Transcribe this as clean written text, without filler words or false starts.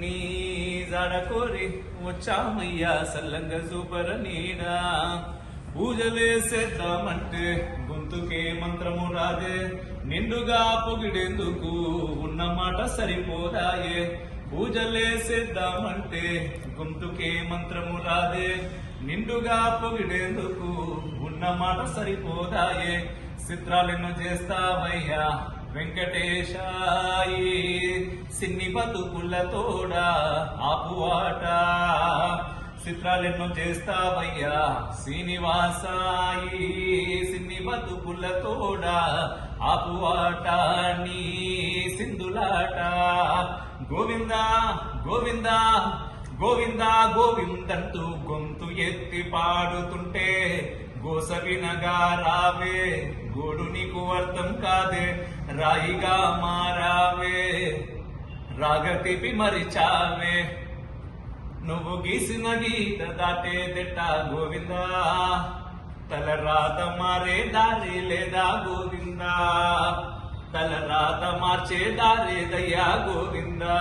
నీ జాడ కోరి వచ్చామయ్యా సల్లంగ సూపర్ నీడా పూజలేసేద్దామంటే గొంతుకే మంత్రము రాదే నిండుగా పొగిడేందుకు ఉన్న మాట సరిపోదాయే పూజలేసేద్దామంటే గొంతుకే మంత్రము రాదే నిండుగా పొగిడేందుకు ఉన్న మాట సరిపోదాయే చిత్రాలెన్నో చేస్తావయ్యా వెంకటేశాయి సిన్ని బతుకుల తోడా ఆపువాట చిత్రాలెన్నో చేస్తావయ్యా శ్రీనివాసాయి సిన్ని బతుకుల తోడా ఆపువాట నీ సింధులాట గోవిందా గోవిందా గోవిందా గోవిందంటూ గొంతు ఎత్తి పాడుతుంటే గోస వినగా రావే గోడు నీకు అర్థం కాదే రాయిగా మారావే రాగతిపి మరిచావే నువ్వు గీసిన గీత దాటే దిట్ట గోవిందా తలరాత మారే దారి లేదా గోవిందా తలరాత మార్చే దారేదయ్యా గోవిందా